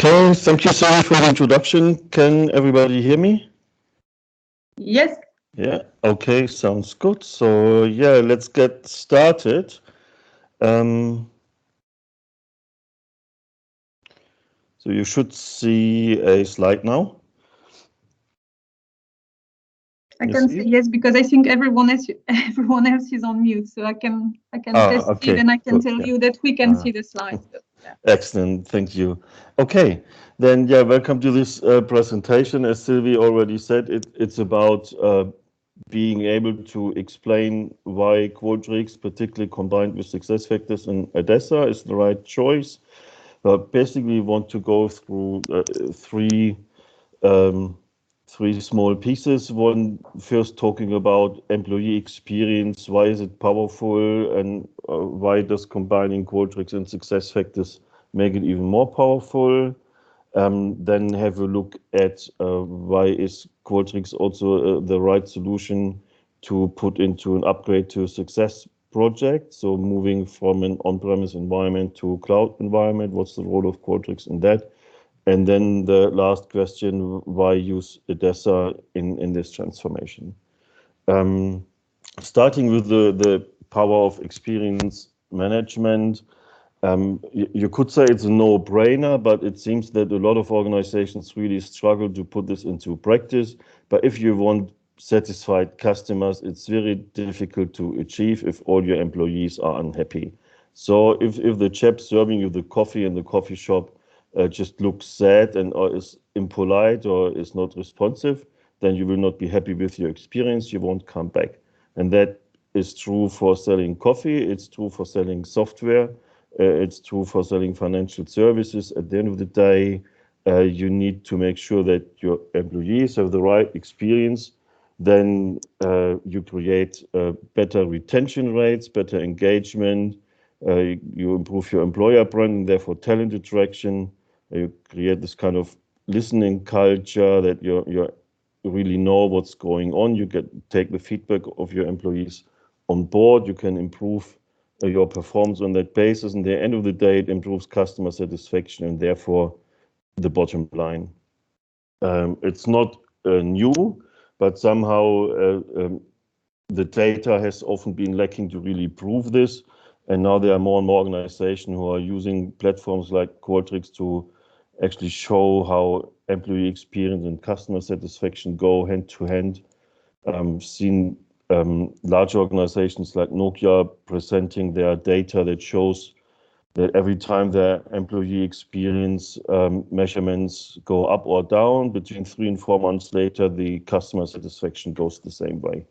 Okay, thank you, Sylvie, for the introduction. Can everybody hear me? Yes. Yeah, okay, sounds good. So, yeah, let's get started. So you should see a slide now. I can see yes, because I think everyone else is on mute, so I can test okay, it, and I can good, tell yeah. you that we can see the slides. Yeah. Excellent, thank you. Okay, then yeah, welcome to this presentation. As Sylvie already said, it's about being able to explain why Qualtrics, particularly combined with SuccessFactors and Adessa, is the right choice. Basically, we want to go through three small pieces. One, first talking about employee experience. Why is it powerful, and why does combining Qualtrics and SuccessFactors make it even more powerful? Then have a look at why is Qualtrics also the right solution to put into an upgrade to a success project. So moving from an on-premise environment to a cloud environment, what's the role of Qualtrics in that? And then the last question, why use Adessa in this transformation? Starting with the power of experience management, you could say it's a no-brainer, but it seems that a lot of organizations really struggle to put this into practice. But if you want satisfied customers, it's very difficult to achieve if all your employees are unhappy. So if the chap serving you the coffee in the coffee shop just looks sad and or is impolite or is not responsive, then you will not be happy with your experience. You won't come back. And that is true for selling coffee. It's true for selling software. It's true for selling financial services. At the end of the day, you need to make sure that your employees have the right experience. Then you create better retention rates, better engagement. You improve your employer brand and therefore talent attraction. You create this kind of listening culture that you really know what's going on. You take the feedback of your employees on board. You can improve your performance on that basis. And at the end of the day, it improves customer satisfaction and therefore the bottom line. It's not new, but somehow the data has often been lacking to really prove this. And now there are more and more organizations who are using platforms like Qualtrics to actually show how employee experience and customer satisfaction go hand to hand. Seen large organizations like Nokia presenting their data that shows that every time their employee experience measurements go up or down, between 3 and 4 months later, the customer satisfaction goes the same way.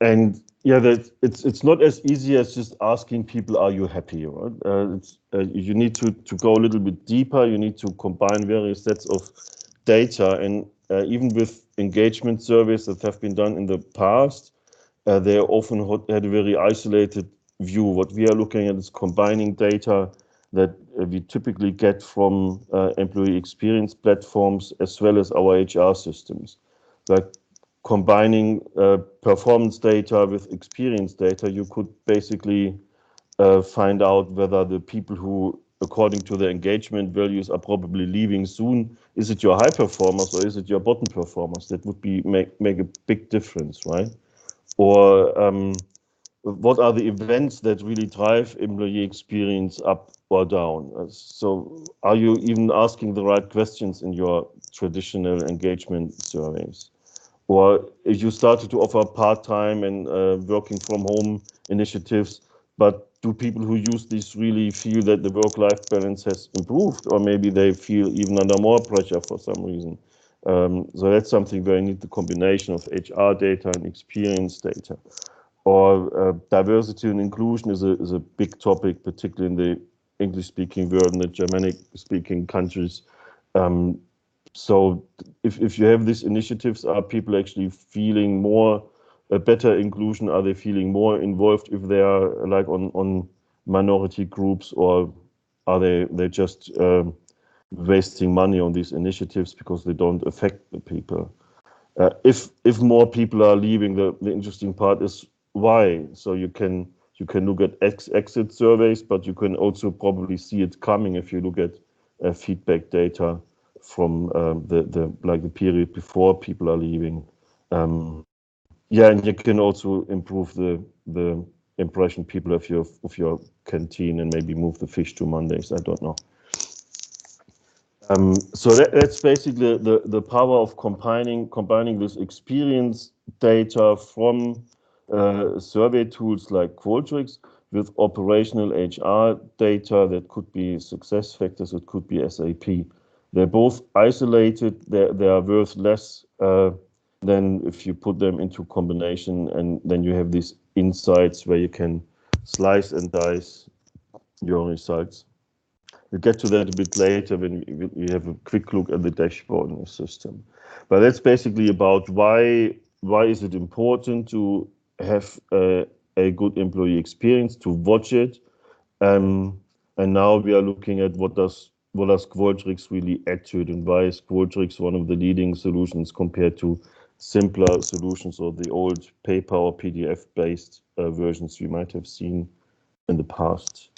And yeah, it's not as easy as just asking people, are you happy? Right? You need to go a little bit deeper. You need to combine various sets of data, and even with engagement surveys that have been done in the past, they often had a very isolated view. What we are looking at is combining data that we typically get from employee experience platforms as well as our HR systems. Like combining performance data with experience data, you could basically find out whether the people who, according to the engagement values, are probably leaving soon. Is it your high performers or is it your bottom performers? That would be make a big difference, right? Or what are the events that really drive employee experience up or down? So are you even asking the right questions in your traditional engagement surveys? Or if you started to offer part-time and working from home initiatives, but do people who use these really feel that the work-life balance has improved, or maybe they feel even under more pressure for some reason? So that's something where you need the combination of HR data and experience data. Or diversity and inclusion is a big topic, particularly in the English-speaking world and the Germanic-speaking countries. So if you have these initiatives, are people actually feeling more a better inclusion? Are they feeling more involved if they are like on minority groups, or are they just wasting money on these initiatives because they don't affect the people? If more people are leaving, the interesting part is why. So you can You can look at exit surveys, but you can also probably see it coming if you look at feedback data from the period before people are leaving. Yeah, and you can also improve the impression people have of your canteen and maybe move the fish to Mondays. I don't know. So that's basically the power of combining this experience data from survey tools like Qualtrics with operational HR data that could be SuccessFactors, it could be SAP. They're both isolated. They are worth less than if you put them into combination, and then you have these insights where you can slice and dice your results. We'll get to that a bit later when we have a quick look at the dashboard in the system. But that's basically about why is it important to have a good employee experience, to watch it. And now we are looking at what does Qualtrics really add to it, and why is Qualtrics one of the leading solutions compared to simpler solutions or the old paper or PDF-based versions you might have seen in the past.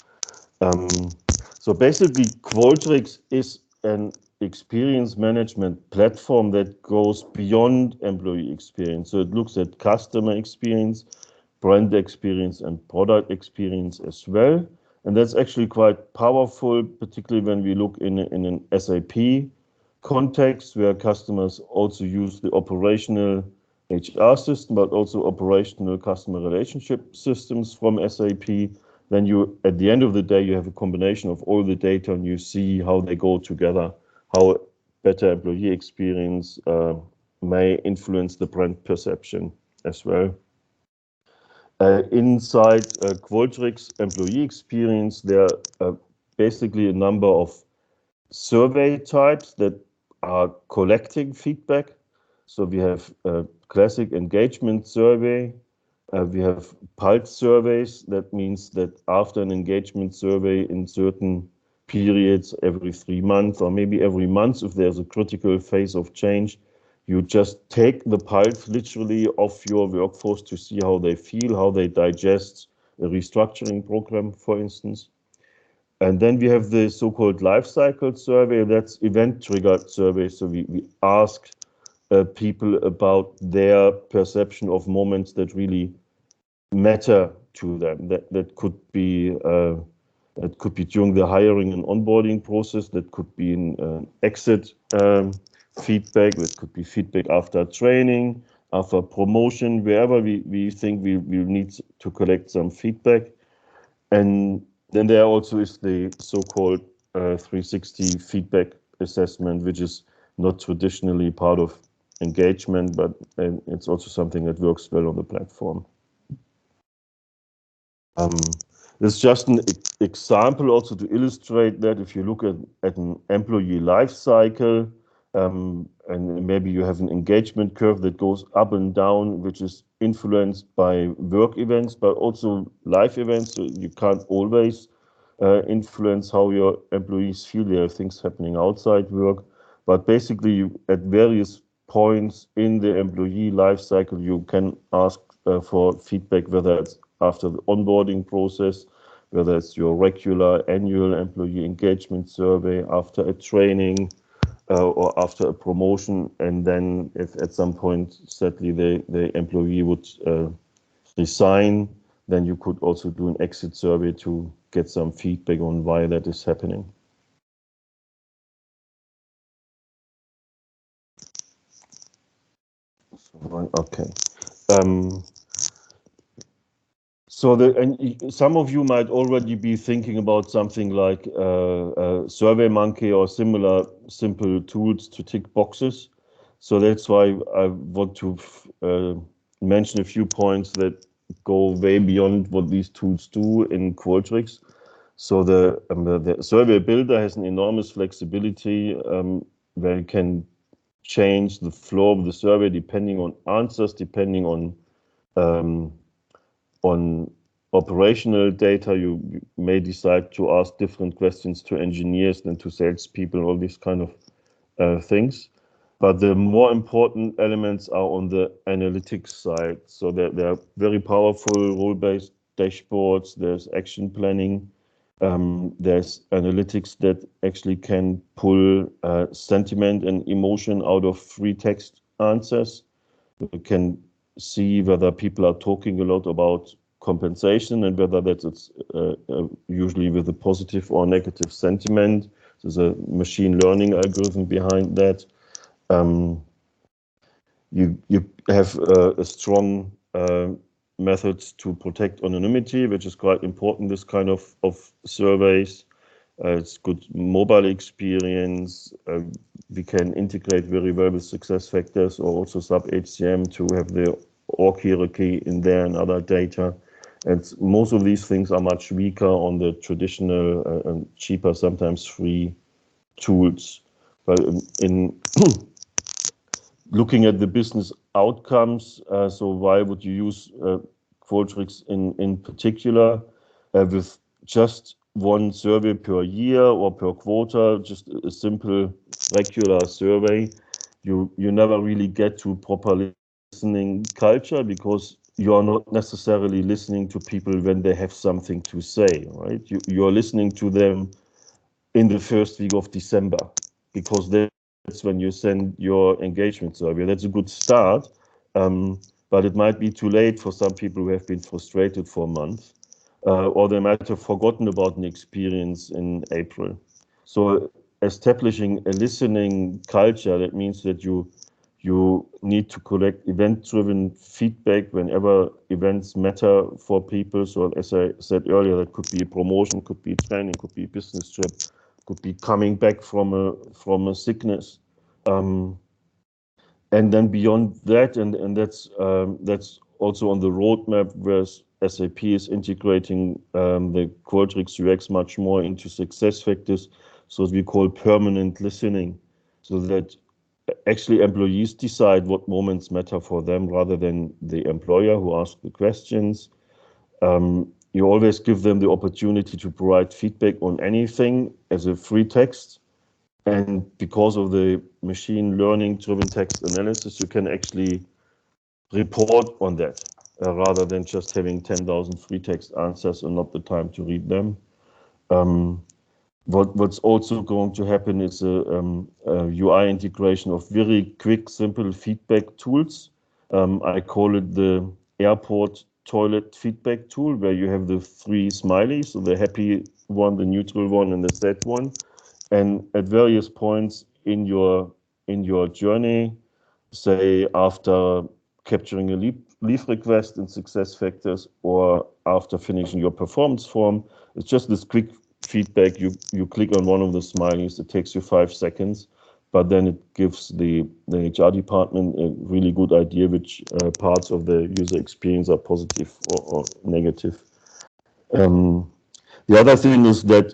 So basically, Qualtrics is an experience management platform that goes beyond employee experience. So it looks at customer experience, brand experience, and product experience as well. And that's actually quite powerful, particularly when we look in an SAP context where customers also use the operational HR system, but also operational customer relationship systems from SAP. Then you, at the end of the day, you have a combination of all the data and you see how they go together, how better employee experience may influence the brand perception as well. Inside Qualtrics employee experience, there are basically a number of survey types that are collecting feedback. So we have a classic engagement survey. We have pulse surveys. That means that after an engagement survey in certain periods, every 3 months or maybe every month, if there's a critical phase of change, you just take the pulse literally of your workforce to see how they feel, how they digest a restructuring program, for instance. And then we have the so-called Lifecycle survey. That's event-triggered survey. So we ask people about their perception of moments that really matter to them. That could be during the hiring and onboarding process. That could be in exit feedback. That could be feedback after training, after promotion, wherever we think we need to collect some feedback. And then there also is the so-called 360 feedback assessment, which is not traditionally part of engagement, but it's also something that works well on the platform. This is just an example also to illustrate that if you look at an employee life cycle, and maybe you have an engagement curve that goes up and down, which is influenced by work events, but also life events. So you can't always influence how your employees feel. There are things happening outside work, but basically at various points in the employee life cycle, you can ask for feedback, whether it's after the onboarding process, whether it's your regular annual employee engagement survey, after a training, or after a promotion. And then if at some point, sadly, the employee would resign, then you could also do an exit survey to get some feedback on why that is happening. Okay. So some of you might already be thinking about something like SurveyMonkey or similar simple tools to tick boxes. So that's why I want to mention a few points that go way beyond what these tools do in Qualtrics. So the survey builder has an enormous flexibility where you can change the flow of the survey depending on answers, depending on operational data. You may decide to ask different questions to engineers than to salespeople, all these kind of things. But the more important elements are on the analytics side. So there are very powerful role-based dashboards, there's action planning, there's analytics that actually can pull sentiment and emotion out of free text answers. You can see whether people are talking a lot about compensation and whether that's usually with a positive or negative sentiment. There's a machine learning algorithm behind that. You have a strong methods to protect anonymity, which is quite important, this kind of surveys. It's good mobile experience. We can integrate very well with SuccessFactors or also SAP HCM to have the org hierarchy in there and other data. And most of these things are much weaker on the traditional and cheaper, sometimes free tools. But in looking at the business outcomes, so why would you use Qualtrics in particular? With just one survey per year or per quarter, just a simple regular survey, you never really get to proper listening culture, because you are not necessarily listening to people when they have something to say, right? You are listening to them in the first week of December, because that's when you send your engagement survey. That's a good start, but it might be too late for some people who have been frustrated for a month, or they might have forgotten about an experience in April. So establishing a listening culture, that means that you need to collect event-driven feedback whenever events matter for people. So as I said earlier, that could be a promotion, could be training, could be a business trip, could be coming back from a sickness. And then beyond that, and that's also on the roadmap, where SAP is integrating the Qualtrics UX much more into SuccessFactors, so we call permanent listening, so that actually employees decide what moments matter for them rather than the employer who asks the questions. You always give them the opportunity to provide feedback on anything as a free text. And because of the machine learning driven text analysis, you can actually report on that rather than just having 10,000 free text answers and not the time to read them. What's also going to happen is a UI integration of very quick, simple feedback tools. I call it the airport toilet feedback tool, where you have the three smileys, so the happy one, the neutral one, and the sad one. And at various points in your journey, say after capturing a leave request in SuccessFactors or after finishing your performance form, it's just this quick feedback. You click on one of the smileys, it takes you 5 seconds, but then it gives the HR department a really good idea which parts of the user experience are positive or negative. The other thing is that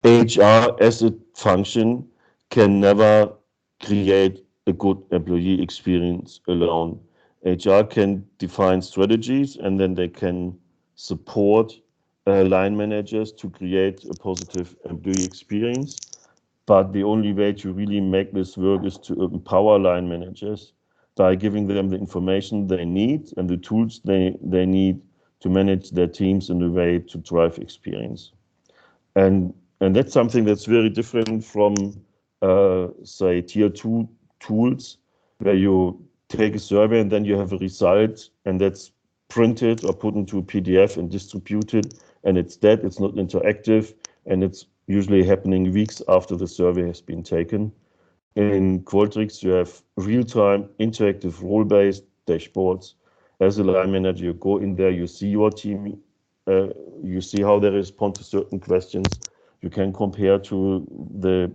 HR as a function can never create a good employee experience alone. HR can define strategies, and then they can support line managers to create a positive employee experience. But the only way to really make this work is to empower line managers by giving them the information they need and the tools they need to manage their teams in a way to drive experience. And that's something that's very different from, say, tier 2 tools, where you take a survey and then you have a result, and that's printed or put into a PDF and distributed, and it's dead, it's not interactive, and it's usually happening weeks after the survey has been taken. In Qualtrics, you have real-time, interactive, role-based dashboards. As a line manager, you go in there, you see your team, you see how they respond to certain questions. You can compare to the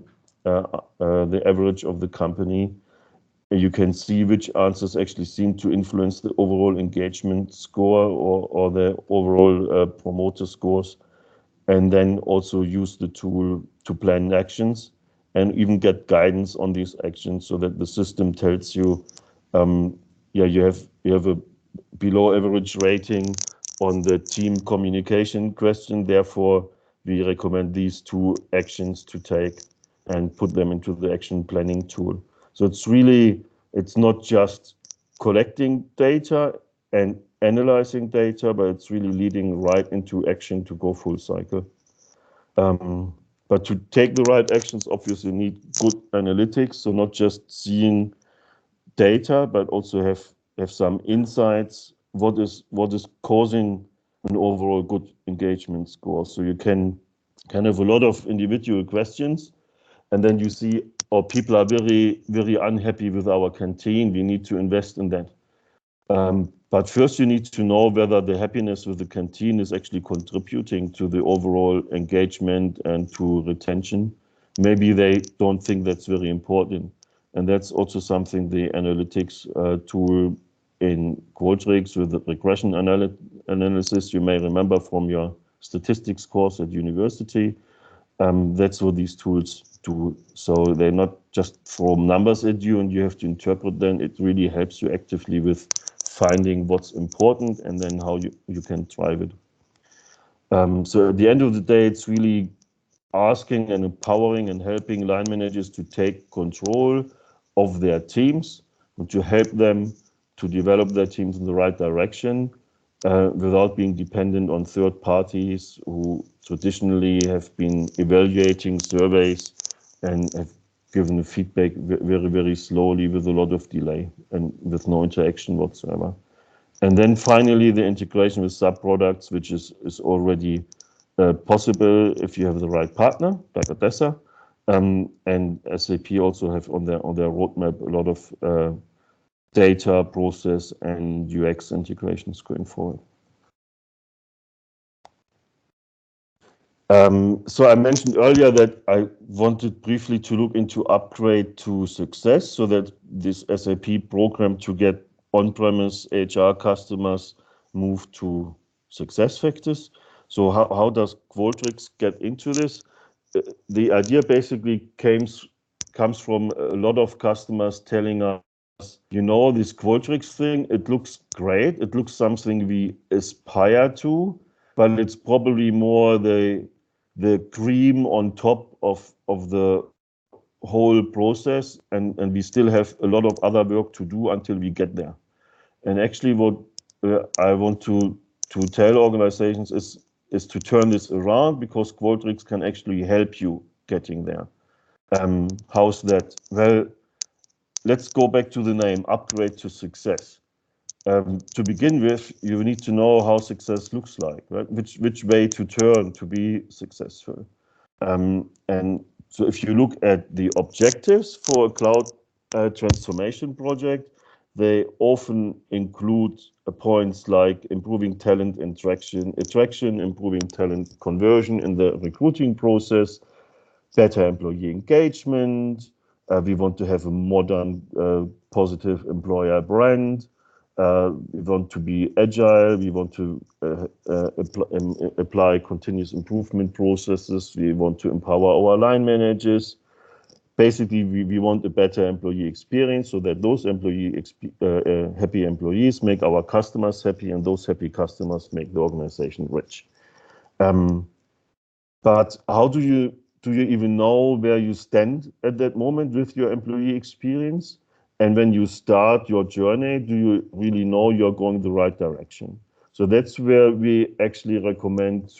average of the company. You can see which answers actually seem to influence the overall engagement score or the overall promoter scores, and then also use the tool to plan actions and even get guidance on these actions, so that the system tells you, you have a below average rating on the team communication question. Therefore, we recommend these 2 actions to take and put them into the action planning tool. So it's not just collecting data and analyzing data, but it's really leading right into action to go full cycle. But to take the right actions, obviously need good analytics. So not just seeing data, but also have some insights. What is causing an overall good engagement score? So you can have a lot of individual questions, and then you see, oh, people are very, very unhappy with our canteen. We need to invest in that. But first, you need to know whether the happiness with the canteen is actually contributing to the overall engagement and to retention. Maybe they don't think that's very important. And that's also something the analytics tool in Qualtrics with the regression analysis, you may remember from your statistics course at university. That's what these tools do. So they're not just throw numbers at you and you have to interpret them. It really helps you actively with finding what's important and then how you can drive it. So at the end of the day, it's really asking and empowering and helping line managers to take control of their teams and to help them to develop their teams in the right direction without being dependent on third parties who traditionally have been evaluating surveys and have given feedback very, very slowly with a lot of delay and with no interaction whatsoever. And then finally, the integration with sub-products, which is already possible if you have the right partner, like Adessa. And SAP also have on their roadmap a lot of data, process, and UX integrations going forward. So I mentioned earlier that I wanted briefly to look into upgrade to success, so that this SAP program to get on-premise HR customers move to SuccessFactors. So how does Qualtrics get into this? The idea basically comes from a lot of customers telling us, you know, this Qualtrics thing, it looks great. It looks something we aspire to, but it's probably more the cream on top of the whole process, and we still have a lot of other work to do until we get there. And actually what I want to tell organizations is to turn this around, because Qualtrics can actually help you getting there. How's that? Well, let's go back to the name, upgrade to success. To begin with, you need to know how success looks like, right? Which way to turn to be successful. And so if you look at the objectives for a cloud transformation project, they often include points like improving talent attraction, improving talent conversion in the recruiting process, better employee engagement. We want to have a modern, positive employer brand. We want to be agile. We want to apply continuous improvement processes. We want to empower our line managers. Basically, we want a better employee experience, so that those happy employees make our customers happy, and those happy customers make the organization rich. But how do you even know where you stand at that moment with your employee experience? And when you start your journey, do you really know you're going the right direction? So that's where we actually recommend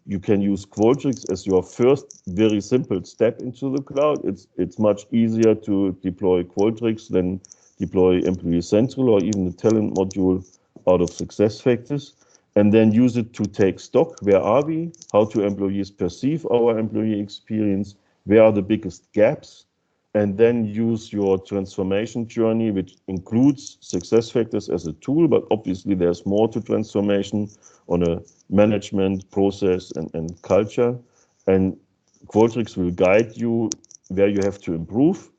you can use Qualtrics as your first very simple step into the cloud. It's much easier to deploy Qualtrics than deploy Employee Central or even the talent module out of SuccessFactors, and then use it to take stock. Where are we? How do employees perceive our employee experience? Where are the biggest gaps? And then use your transformation journey, which includes SuccessFactors as a tool, but obviously there's more to transformation on a management, process, and culture. And Qualtrics will guide you where you have to improve,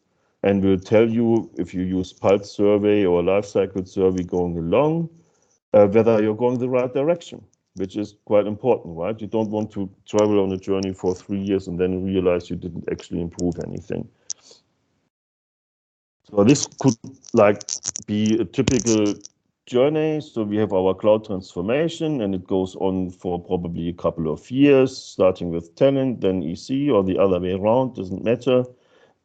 and will tell you if you use pulse survey or lifecycle survey going along, whether you're going the right direction, which is quite important, right? You don't want to travel on a journey for 3 years and then realize you didn't actually improve anything. So this could be a typical journey. So we have our cloud transformation, and it goes on for probably a couple of years, starting with talent, then EC, or the other way around, doesn't matter.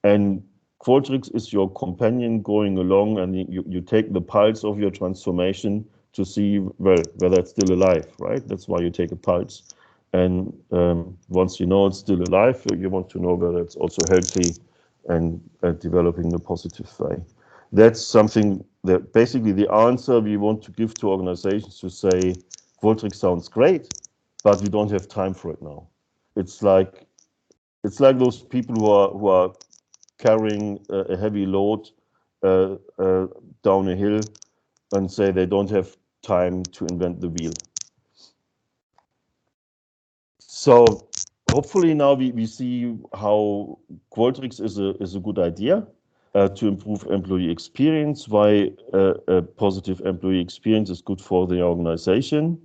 And Qualtrics is your companion going along, and you take the pulse of your transformation to see, well, whether it's still alive, right? That's why you take a pulse. And once you know it's still alive, you want to know whether it's also healthy and developing in a positive way. That's something that basically the answer we want to give to organizations to say, Qualtrics sounds great, but we don't have time for it now. It's like those people who are carrying a heavy load down a hill and say they don't have time to invent the wheel. So hopefully now we see how Qualtrics is a good idea to improve employee experience, why a positive employee experience is good for the organization.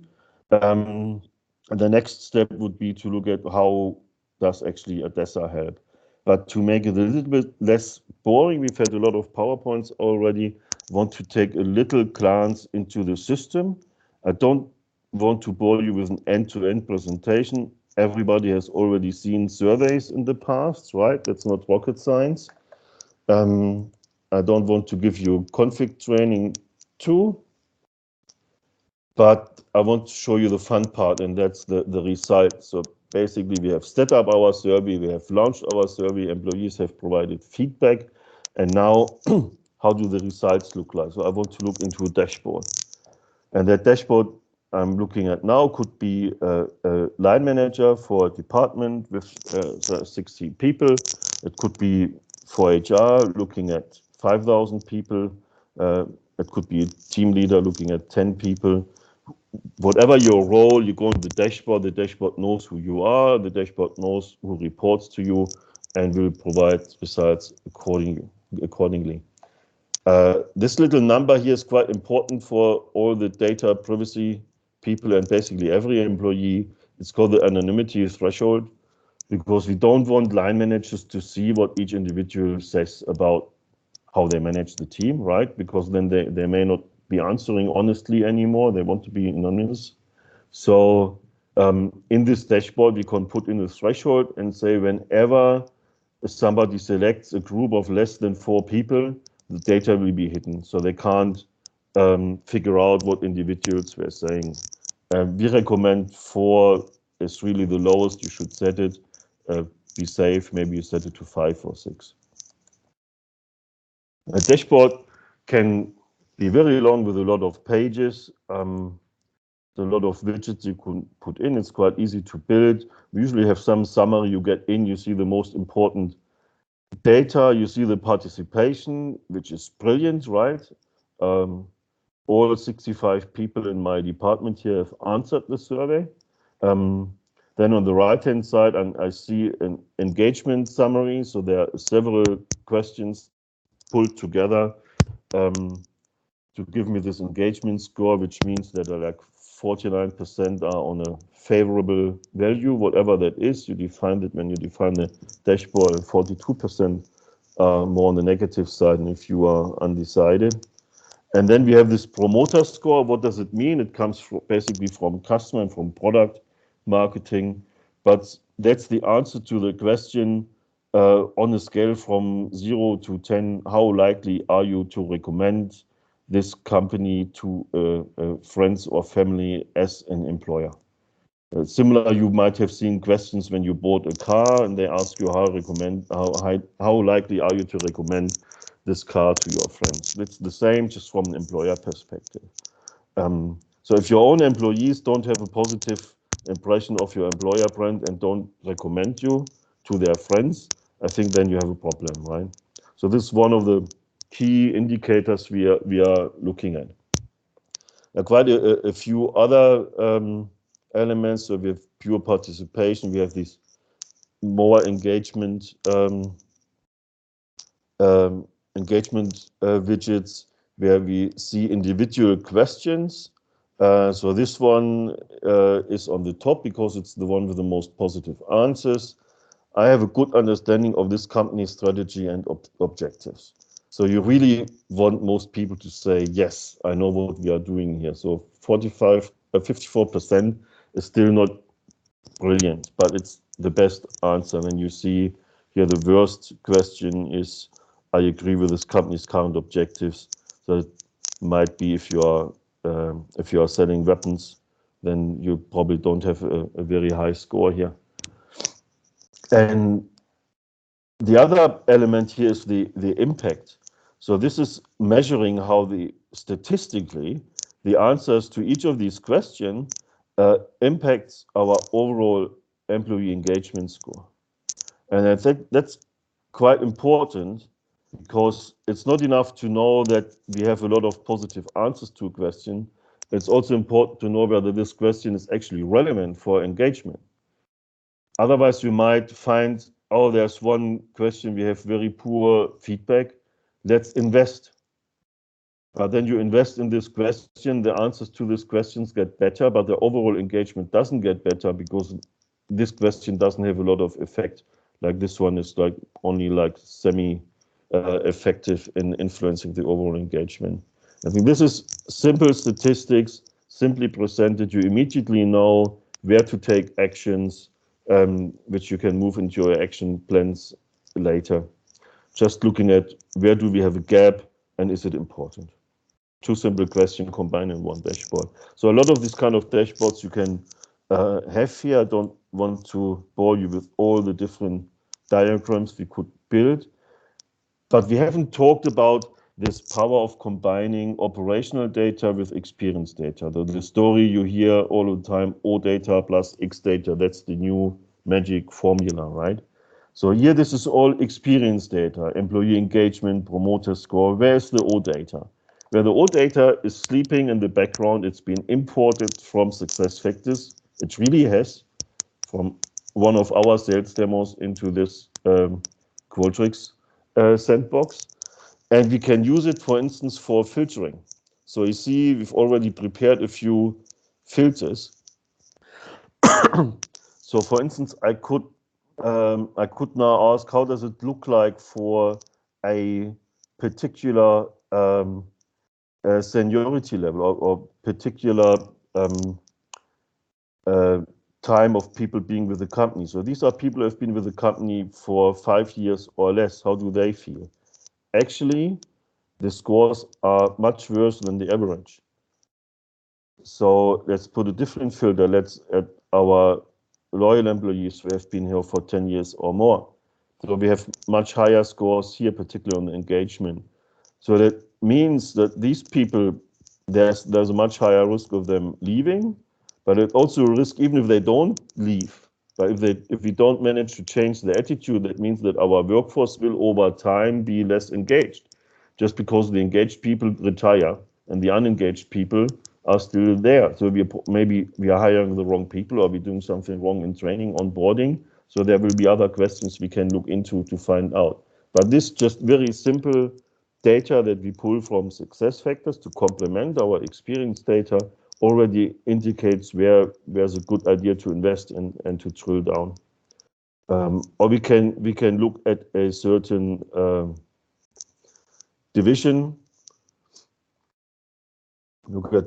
And the next step would be to look at how does actually Adessa help. But to make it a little bit less boring, we've had a lot of PowerPoints already. Want to take a little glance into the system. I don't want to bore you with an end-to-end presentation. Everybody has already seen surveys in the past, right? That's not rocket science. I don't want to give you config training too, but I want to show you the fun part, and that's the result. So basically, we have set up our survey, we have launched our survey, employees have provided feedback, and now how do the results look like? So I want to look into a dashboard. And that dashboard I'm looking at now could be a line manager for a department with 60 people. It could be for HR looking at 5,000 people. It could be a team leader looking at 10 people. Whatever your role, you go into the dashboard knows who you are, the dashboard knows who reports to you, and will provide results accordingly. This little number here is quite important for all the data privacy people and basically every employee. It's called the anonymity threshold, because we don't want line managers to see what each individual says about how they manage the team, right? Because then they may not be answering honestly anymore. They want to be anonymous. So in this dashboard, we can put in a threshold and say whenever somebody selects a group of less than 4 people, the data will be hidden. So they can't figure out what individuals were saying. We recommend 4 is really the lowest. You should set it. Be safe. Maybe you set it to 5 or 6. A dashboard can be very long with a lot of pages. A lot of widgets you can put in. It's quite easy to build. We usually have some summary you get in. You see the most important data. You see the participation, which is brilliant, right? All 65 people in my department here have answered the survey. Then on the right-hand side, I see an engagement summary. So there are several questions pulled together to give me this engagement score, which means that like 49% are on a favorable value, whatever that is. You define it when you define the dashboard, and 42% are more on the negative side, and if you are undecided. And then we have this promoter score. What does it mean? It comes basically from customer and from product marketing, but that's the answer to the question on a scale from 0 to 10, how likely are you to recommend this company to friends or family as an employer? Similar, you might have seen questions when you bought a car and they ask you how likely are you to recommend this car to your friends. It's the same, just from an employer perspective. So if your own employees don't have a positive impression of your employer brand and don't recommend you to their friends, I think then you have a problem, right? So this is one of the key indicators we are looking at. Quite a few other elements. So we have pure participation. We have these more engagement widgets where we see individual questions. So this one is on the top because it's the one with the most positive answers. I have a good understanding of this company's strategy and objectives. So you really want most people to say, yes, I know what we are doing here. So 54% is still not brilliant, but it's the best answer. When you see here, the worst question is, I agree with this company's current objectives. So it might be if you are if you are selling weapons, then you probably don't have a very high score here. And the other element here is the impact. So this is measuring how statistically the answers to each of these questions impacts our overall employee engagement score. And I think that's quite important, because it's not enough to know that we have a lot of positive answers to a question. It's also important to know whether this question is actually relevant for engagement. Otherwise, you might find, oh, there's one question, we have very poor feedback, let's invest. But then you invest in this question, the answers to these questions get better, but the overall engagement doesn't get better because this question doesn't have a lot of effect. Like this one is like only like semi-effective in influencing the overall engagement. I think this is simple statistics, simply presented. You immediately know where to take actions, which you can move into your action plans later. Just looking at where do we have a gap and is it important? Two simple questions combined in one dashboard. So a lot of these kind of dashboards you can have here. I don't want to bore you with all the different diagrams we could build, but we haven't talked about this power of combining operational data with experience data. The story you hear all the time, O data plus X data, that's the new magic formula, right? So here this is all experience data, employee engagement, promoter score. Where's the O data? Where the O data is sleeping in the background, it's been imported from SuccessFactors. It really has, from one of our sales demos into this Qualtrics sandbox. And we can use it, for instance, for filtering. So you see, we've already prepared a few filters. So for instance, I could now ask, how does it look like for a particular seniority level or particular time of people being with the company? So these are people who have been with the company for 5 years or less. How do they feel? Actually, the scores are much worse than the average. So let's put a different filter. Let's add our loyal employees who have been here for 10 years or more. So we have much higher scores here, particularly on the engagement. So that means that these people, there's a much higher risk of them leaving, but it also a risk even if they don't leave. But if we don't manage to change the attitude, that means that our workforce will over time be less engaged, just because the engaged people retire and the unengaged people are still there. So maybe we are hiring the wrong people, or we're doing something wrong in training, onboarding. So there will be other questions we can look into to find out. But this just very simple data that we pull from SuccessFactors to complement our experience data already indicates where there's a good idea to invest in and to drill down. Or we can look at a certain division, look at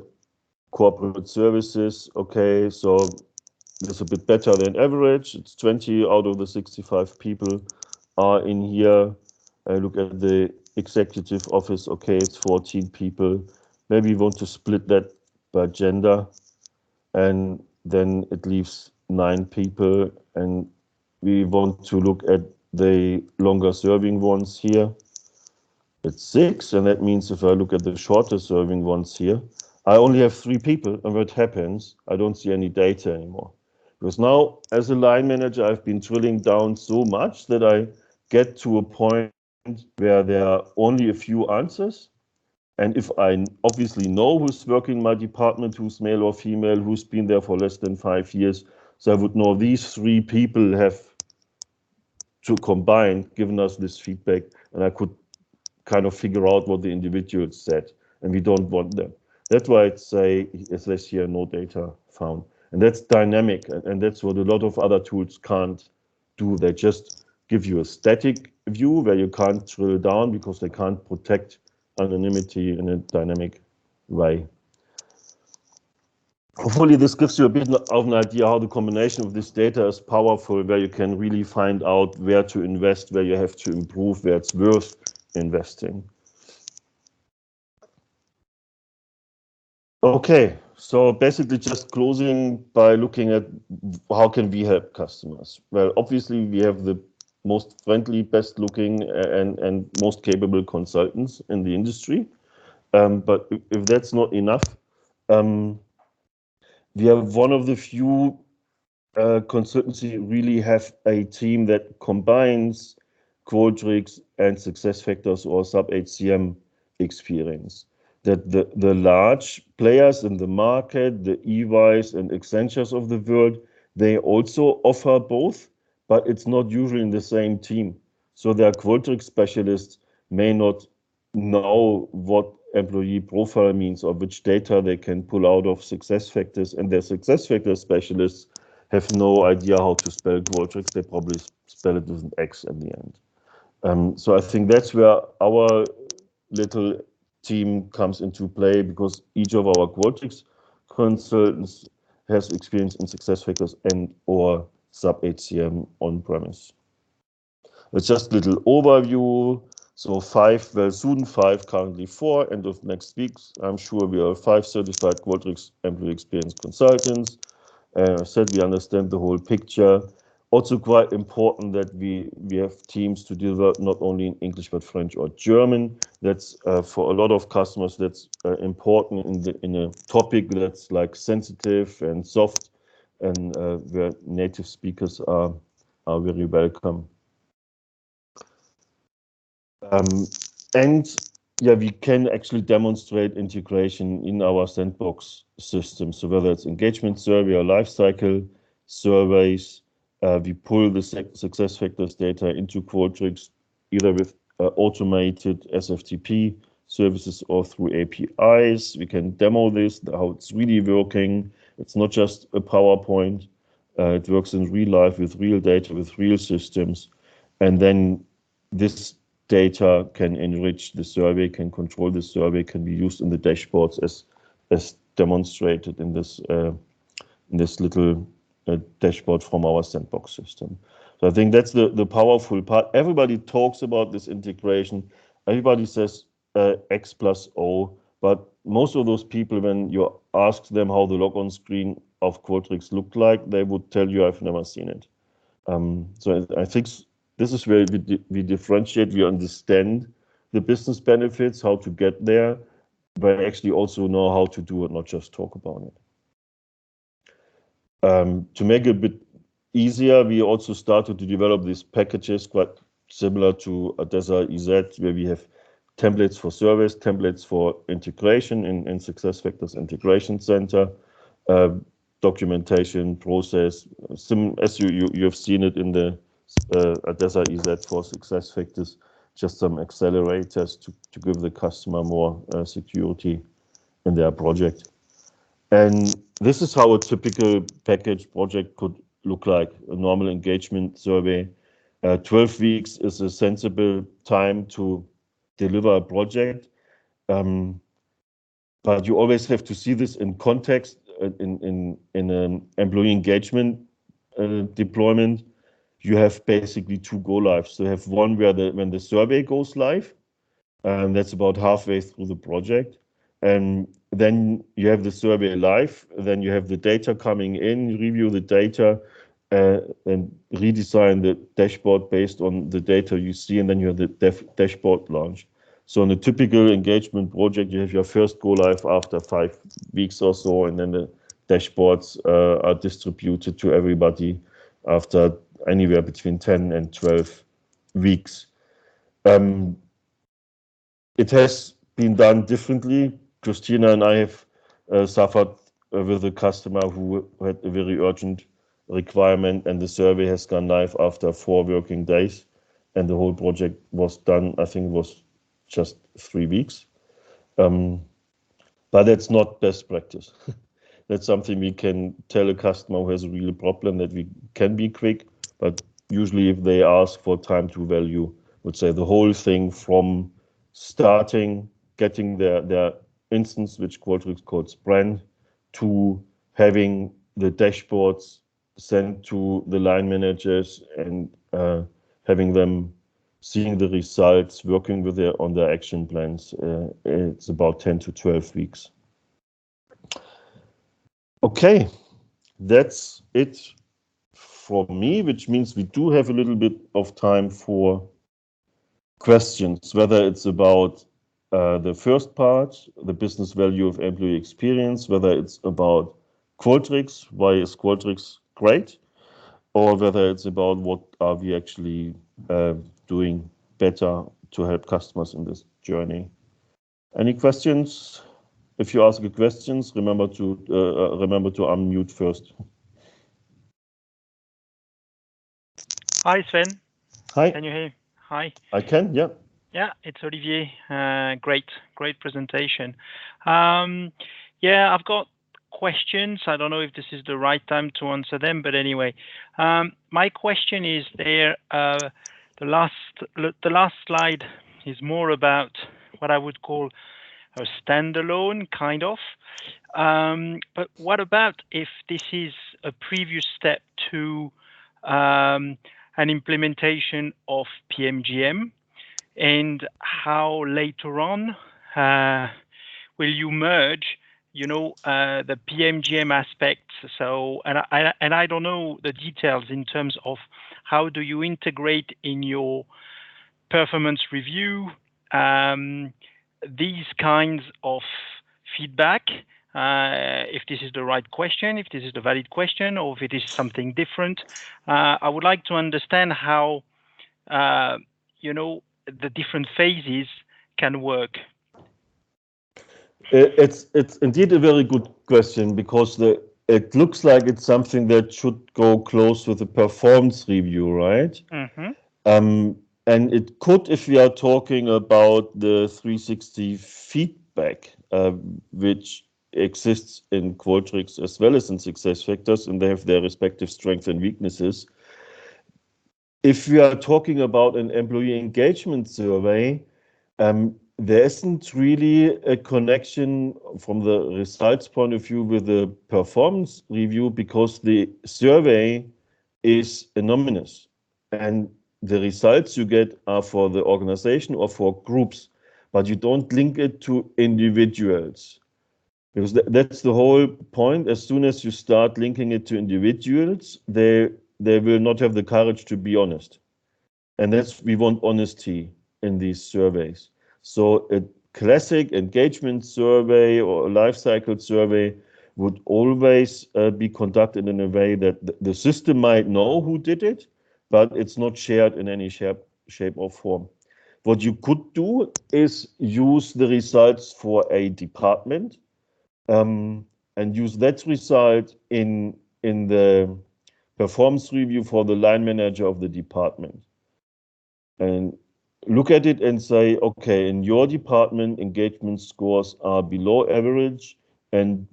corporate services. Okay, so it's a bit better than average. It's 20 out of the 65 people are in here. Look at the executive office. Okay, it's 14 people. Maybe we want to split that by gender, and then it leaves 9 people. And we want to look at the longer serving ones here. It's 6, and that means if I look at the shorter serving ones here, I only have 3 people, and what happens? I don't see any data anymore. Because now, as a line manager, I've been drilling down so much that I get to a point where there are only a few answers. And if I obviously know who's working in my department, who's male or female, who's been there for less than 5 years, so I would know these 3 people have to combine, given us this feedback, and I could kind of figure out what the individuals said, and we don't want them. That's why it says here no data found. And that's dynamic, and that's what a lot of other tools can't do. They just give you a static view where you can't drill down because they can't protect anonymity in a dynamic way. Hopefully this gives you a bit of an idea how the combination of this data is powerful, where you can really find out where to invest, where you have to improve, where it's worth investing. Okay, so basically just closing by looking at how can we help customers. Well, obviously we have the most friendly, best looking and most capable consultants in the industry. But if that's not enough, um, we are one of the few consultancy really have a team that combines Qualtrics and SuccessFactors or SAP HCM experience. That the large players in the market, the EYs and Accentures of the world, they also offer both, but it's not usually in the same team. So their Qualtrics specialists may not know what employee profile means or which data they can pull out of SuccessFactors, and their SuccessFactors specialists have no idea how to spell Qualtrics. They probably spell it with an X at the end. So I think that's where our little team comes into play, because each of our Qualtrics consultants has experience in SuccessFactors and or SAP HCM on-premise. It's just a little overview. So 5, well, soon 5, currently 4, end of next week. I'm sure we are 5 certified Qualtrics employee experience consultants. Said we understand the whole picture. Also quite important that we have teams to deliver not only in English but French or German. That's for a lot of customers, that's important in a topic that's like sensitive and soft, and where native speakers are very welcome. And yeah, we can actually demonstrate integration in our sandbox system. So whether it's engagement survey or lifecycle surveys, we pull the SuccessFactors data into Qualtrics, either with automated SFTP services or through APIs. We can demo this, how it's really working. It's not just a PowerPoint. It works in real life with real data, with real systems. And then this data can enrich the survey, can control the survey, can be used in the dashboards as demonstrated in this little dashboard from our sandbox system. So I think that's the powerful part. Everybody talks about this integration. Everybody says X plus O, but most of those people, when you ask them how the logon screen of Qualtrics looked like, they would tell you, I've never seen it. So I think this is where we differentiate. We understand the business benefits, how to get there, but actually also know how to do it, not just talk about it. To make it a bit easier, we also started to develop these packages quite similar to Adessa EZ, where we have templates for service, templates for integration in SuccessFactors Integration Center, documentation process, as you have seen it in the Adessa EZ for SuccessFactors, just some accelerators to give the customer more security in their project. And this is how a typical package project could look like. A normal engagement survey. 12 weeks is a sensible time to deliver a project. But you always have to see this in context. In an employee engagement deployment, you have basically 2 go lives. So you have one where when the survey goes live, and that's about halfway through the project. And then you have the survey live, then you have the data coming in, you review the data, and redesign the dashboard based on the data you see, and then you have the dashboard launch. So in a typical engagement project, you have your first go live after 5 weeks or so, and then the dashboards are distributed to everybody after anywhere between 10 and 12 weeks. It has been done differently. Christina and I have suffered with a customer who had a very urgent requirement, and the survey has gone live after 4 working days, and the whole project was done, I think it was just 3 weeks. But that's not best practice. That's something we can tell a customer who has a real problem, that we can be quick, but usually if they ask for time to value, would say the whole thing from starting, getting their instance, which Qualtrics calls brand, to having the dashboards sent to the line managers and having them seeing the results, working with on their action plans. It's about 10 to 12 weeks. Okay, that's it for me, which means we do have a little bit of time for questions, whether it's about the first part, the business value of employee experience, whether it's about Qualtrics, why is Qualtrics great, or whether it's about what are we actually doing better to help customers in this journey. Any questions? If you ask questions, remember to unmute first. Hi, Sven. Hi. Can you hear? Hi. I can, yeah. Yeah, it's Olivier. Great presentation. Yeah, I've got questions. I don't know if this is the right time to answer them, but anyway, my question is there. The last slide is more about what I would call a standalone kind of. But what about if this is a previous step to an implementation of PMGM, and how later on will you merge, the PMGM aspects? So, and I don't know the details in terms of how do you integrate in your performance review these kinds of feedback. If this is the right question, if this is the valid question, or if it is something different. I would like to understand how, the different phases can work. It's indeed a very good question, because it looks like it's something that should go close with the performance review, right? Mm-hmm. And it could, if we are talking about the 360 feedback, which exists in Qualtrics as well as in SuccessFactors, and they have their respective strengths and weaknesses. If we are talking about an employee engagement survey, there isn't really a connection from the results point of view with the performance review, because the survey is anonymous and the results you get are for the organization or for groups, but you don't link it to individuals. Because that's the whole point. As soon as you start linking it to individuals, they will not have the courage to be honest. And we want honesty in these surveys. So a classic engagement survey or a lifecycle survey would always be conducted in a way that the system might know who did it, but it's not shared in any shape or form. What you could do is use the results for a department, and use that result in the performance review for the line manager of the department. And look at it and say, okay, in your department, engagement scores are below average, and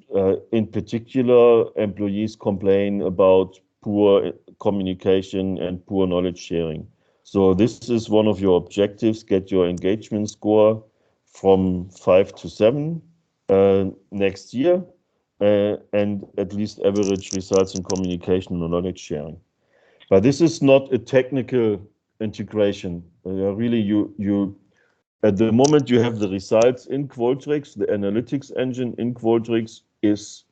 in particular, employees complain about poor communication and poor knowledge sharing. So this is one of your objectives: get your engagement score from 5 to 7 next year, and at least average results in communication and knowledge sharing. But this is not a technical integration. Really, you at the moment you have the results in Qualtrics. The analytics engine in Qualtrics is,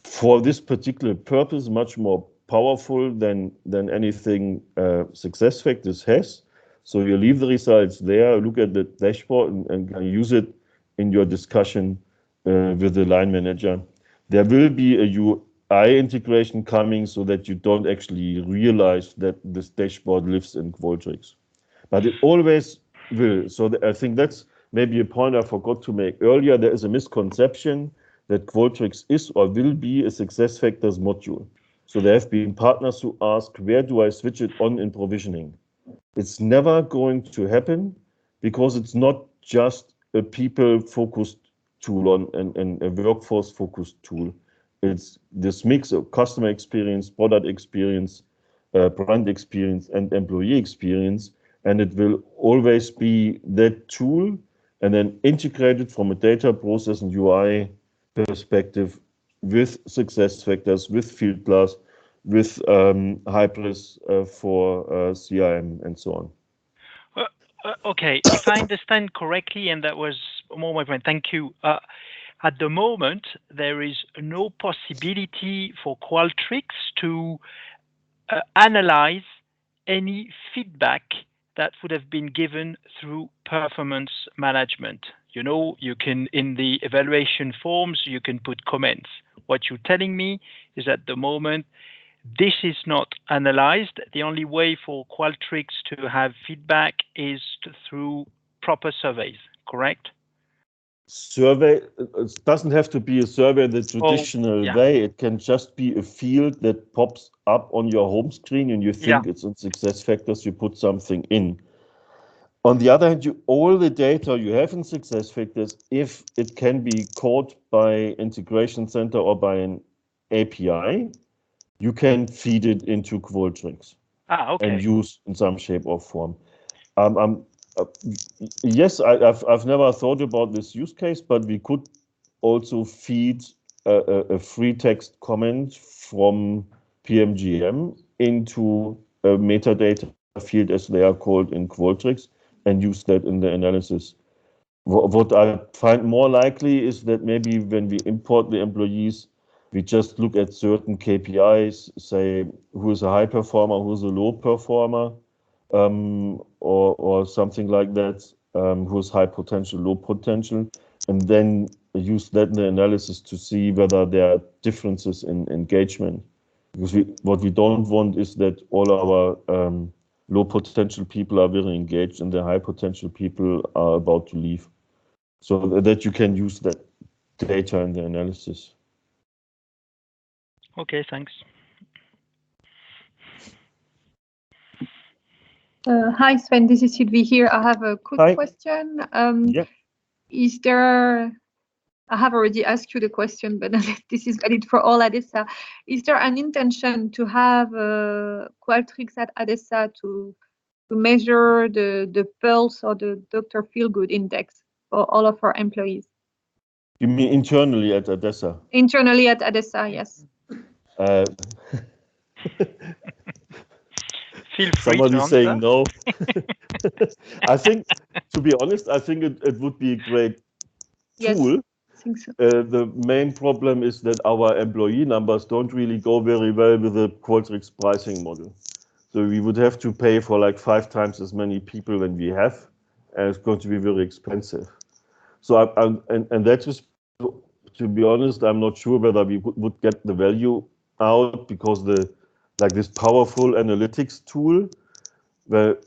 for this particular purpose, much more powerful than anything SuccessFactors has. So you leave the results there, look at the dashboard, and use it in your discussion with the line manager. There will be a UI integration coming, so that you don't actually realize that this dashboard lives in Qualtrics. But it always will. So I think that's maybe a point I forgot to make earlier. There is a misconception that Qualtrics is or will be a SuccessFactors module. So there have been partners who ask, where do I switch it on in provisioning? It's never going to happen, because it's not just a people-focused tool and a workforce-focused tool. It's this mix of customer experience, product experience, brand experience, and employee experience. And it will always be that tool, and then integrated from a data process and UI perspective with SuccessFactors, with Fieldglass, with Hybris for CRM, and so on. Okay, if I understand correctly, and that was more my point, thank you. at the moment, there is no possibility for Qualtrics to analyze any feedback that would have been given through performance management. You know, you can, in the evaluation forms, you can put comments. What you're telling me is at the moment, this is not analyzed. The only way for Qualtrics to have feedback is through proper surveys, correct? Survey, it doesn't have to be a survey the traditional way. It can just be a field that pops up on your home screen and you think it's on SuccessFactors, you put something in. On the other hand, all the data you have in SuccessFactors, if it can be caught by Integration Center or by an API, you can feed it into Qualtrics and use in some shape or form. Yes, I've never thought about this use case, but we could also feed a free text comment from PMGM into a metadata field, as they are called in Qualtrics, and use that in the analysis. What I find more likely is that maybe when we import the employees, we just look at certain KPIs, say who is a high performer, who is a low performer, or something like that, who's high potential, low potential, and then use that in the analysis to see whether there are differences in engagement. Because what we don't want is that all our low potential people are very engaged and the high potential people are about to leave. So that you can use that data in the analysis. Okay, thanks. Hi Sven, this is Sylvie here. I have a quick question. Is there, I have already asked you the question, but this is valid for all Adessa. Is there an intention to have Qualtrics at Adessa to measure the pulse or the Dr. Feelgood index for all of our employees? You mean internally at Adessa? Internally at Adessa, yes. Feel free Somebody to saying no. I think, to be honest, I think it would be a great tool. Yes, I think so. The main problem is that our employee numbers don't really go very well with the Qualtrics pricing model. So we would have to pay for like 5 times as many people than we have, and it's going to be very expensive. So and that is, to be honest, I'm not sure whether we would get the value out, because this powerful analytics tool, where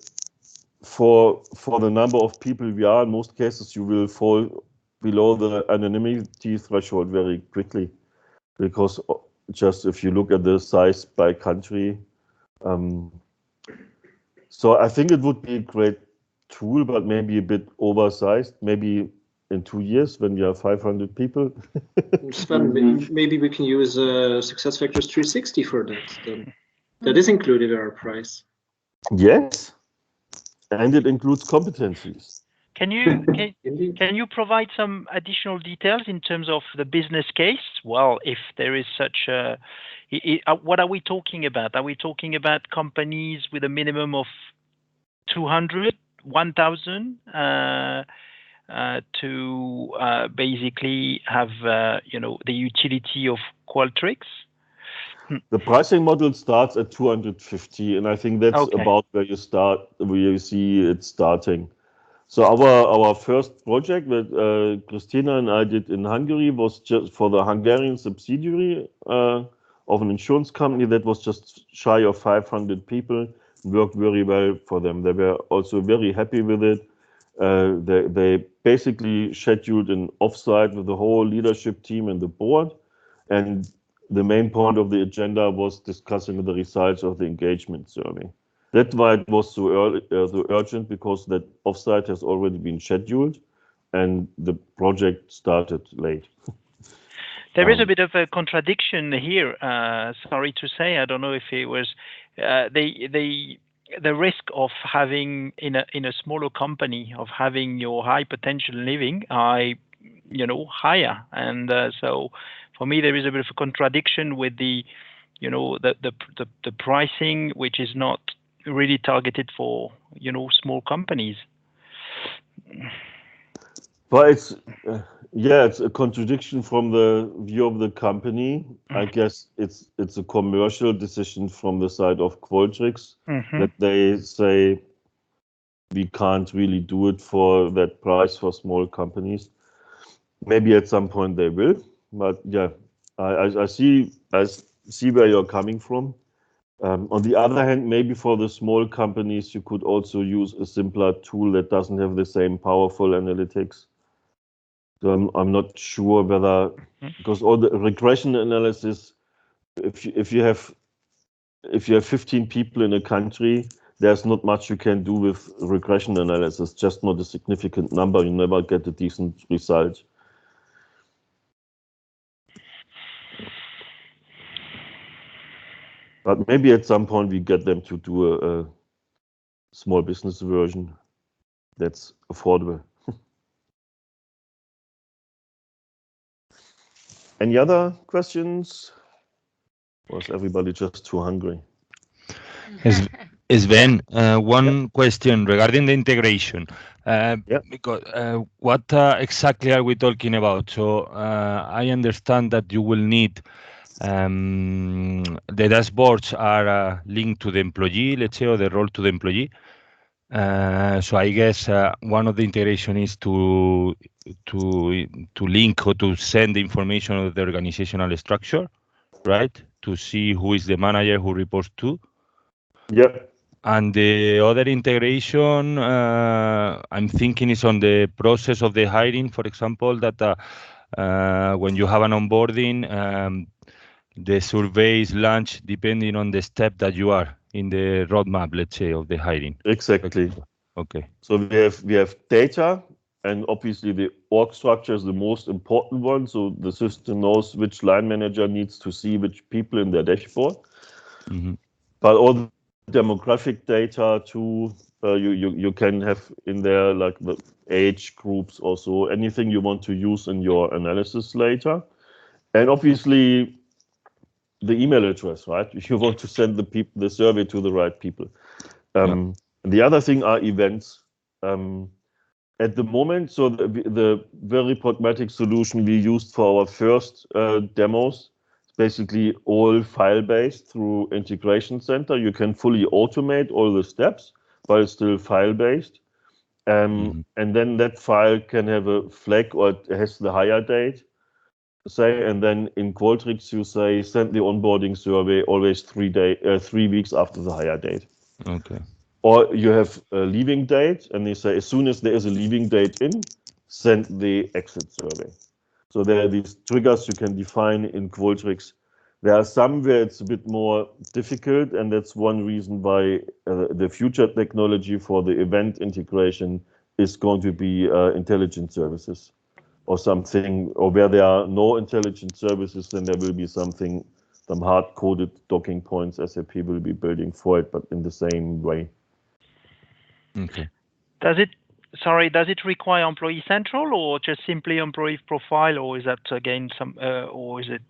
for the number of people we are, in most cases you will fall below the anonymity threshold very quickly, because just if you look at the size by country. So I think it would be a great tool, but maybe a bit oversized, maybe in 2 years when we have 500 people. Sven, maybe we can use SuccessFactors 360 for that. Then. That is included in our price. Yes, and it includes competencies. Can you provide some additional details in terms of the business case? Well, if there is such a, what are we talking about? Are we talking about companies with a minimum of 200, 1,000 to basically have the utility of Qualtrics? The pricing model starts at 250, and I think that's about where you start, where you see it starting. So our first project that Christina and I did in Hungary was just for the Hungarian subsidiary of an insurance company that was just shy of 500 people. Worked very well for them. They were also very happy with it. They basically scheduled an offsite with the whole leadership team and the board, and the main point of the agenda was discussing the results of the engagement survey. That's why it was so urgent, because that offsite has already been scheduled and the project started late. There is a bit of a contradiction here. Sorry to say, I don't know if it was the risk of having in a smaller company of having your high potential living higher, and so for me there is a bit of a contradiction with the pricing, which is not really targeted for small companies. But it's it's a contradiction from the view of the company. I guess it's a commercial decision from the side of Qualtrics that they say we can't really do it for that price for small companies. Maybe at some point they will, but yeah, I see where you're coming from. On the other hand, maybe for the small companies, you could also use a simpler tool that doesn't have the same powerful analytics. So I'm not sure whether, because all the regression analysis, if you have 15 people in a country, there's not much you can do with regression analysis, just not a significant number. You never get a decent result. But maybe at some point we get them to do a small business version that's affordable. Any other questions? Or is everybody just too hungry? Sven, one question regarding the integration. Because what exactly are we talking about? So I understand that you will need the dashboards are linked to the employee, let's say, or the role to the employee. So I guess one of the integration is to link or to send the information of the organizational structure, right? To see who is the manager who reports to. Yeah. And the other integration I'm thinking is on the process of the hiring, for example, that when you have an onboarding, the survey is launched depending on the step that you are in the roadmap, let's say, of the hiring. Exactly. Okay. So we have data, and obviously the org structure is the most important one. So the system knows which line manager needs to see which people in their dashboard. But all the demographic data too, you can have in there, like the age groups, also anything you want to use in your analysis later. And obviously the email address, right? If you want to send the survey to the right people. The other thing are events. At the moment, so the very pragmatic solution we used for our first demos is basically all file-based through Integration Center. You can fully automate all the steps, but it's still file-based. And then that file can have a flag, or it has the hire date, say, and then in Qualtrics you say send the onboarding survey always 3 weeks after the hire date. Okay. Or you have a leaving date, and they say as soon as there is a leaving date in, send the exit survey. So there are these triggers you can define in Qualtrics. There are some where it's a bit more difficult, and that's one reason why the future technology for the event integration is going to be intelligent services or something, or where there are no intelligent services, then there will be some hard-coded docking points SAP will be building for it, but in the same way. Okay. Does it require Employee Central or just simply employee profile, or is that again or is it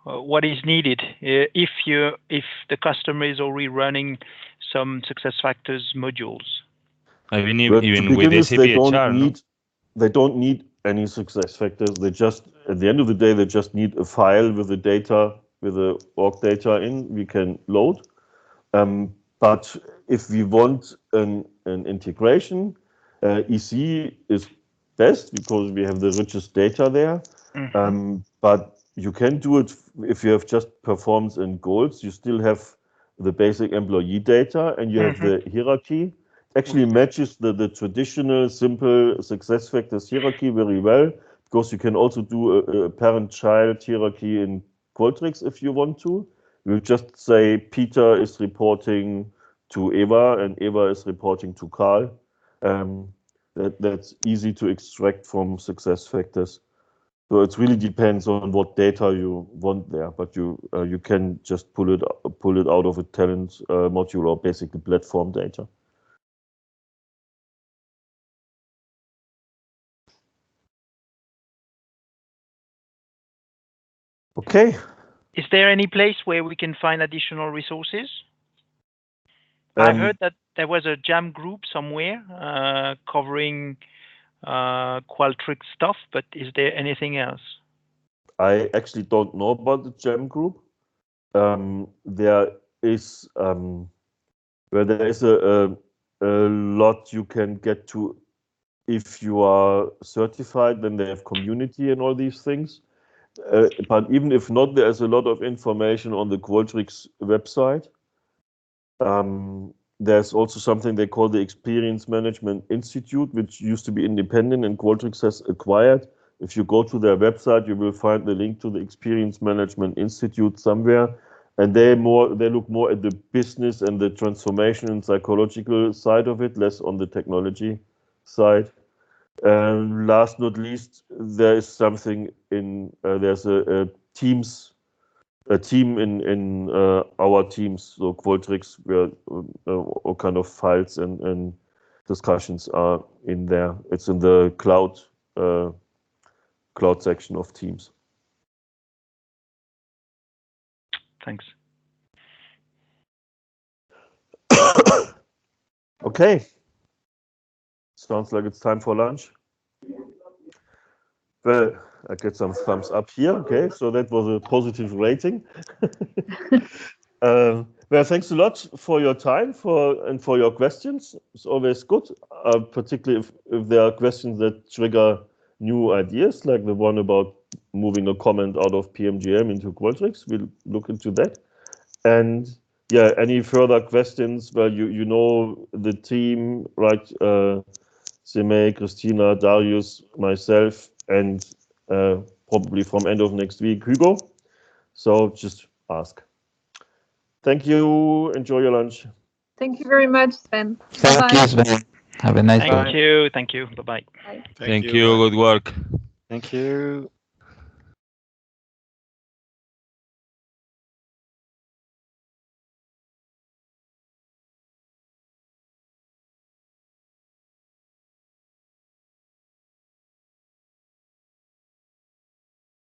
what is needed if the customer is already running some SuccessFactors modules? I mean, even with SAP HR, they don't need any SuccessFactors. They just, at the end of the day, they just need a file with the data, with the org data in. We can load. But if we want an integration, EC is best because we have the richest data there. But you can do it if you have just performance and goals. You still have the basic employee data, and you have the hierarchy. Actually matches the traditional simple SuccessFactors hierarchy very well, because you can also do a parent-child hierarchy in Qualtrics if you want to. You just say Peter is reporting to Eva and Eva is reporting to Carl. That's easy to extract from SuccessFactors. So it really depends on what data you want there, but you can just pull it out of a talent module or basically platform data. Okay. Is there any place where we can find additional resources? I heard that there was a jam group somewhere covering Qualtrics stuff, but is there anything else? I actually don't know about the GEM group. There is a lot you can get to if you are certified. Then they have community and all these things. But even if not, there's a lot of information on the Qualtrics website. There's also something they call the Experience Management Institute, which used to be independent and Qualtrics has acquired. If you go to their website, you will find the link to the Experience Management Institute somewhere. And they look more at the business and the transformation and psychological side of it, less on the technology side. Last not least, there is something in there's a team in our teams, so Qualtrics, where all kind of files and discussions are in there. It's in the cloud section of Teams. Thanks. Okay. Sounds like it's time for lunch. Well, I get some thumbs up here. Okay, so that was a positive rating. Well, thanks a lot for your time and for your questions. It's always good, particularly if there are questions that trigger new ideas, like the one about moving a comment out of PMGM into Qualtrics. We'll look into that. And yeah, any further questions? Well, you know the team, right? Sime, Christina, Darius, myself, and probably from end of next week, Hugo. So just ask. Thank you. Enjoy your lunch. Thank you very much, Sven. Thank you, Sven. Have a nice day. Thank you. Thank you. Bye-bye. Thank you. Good work. Thank you.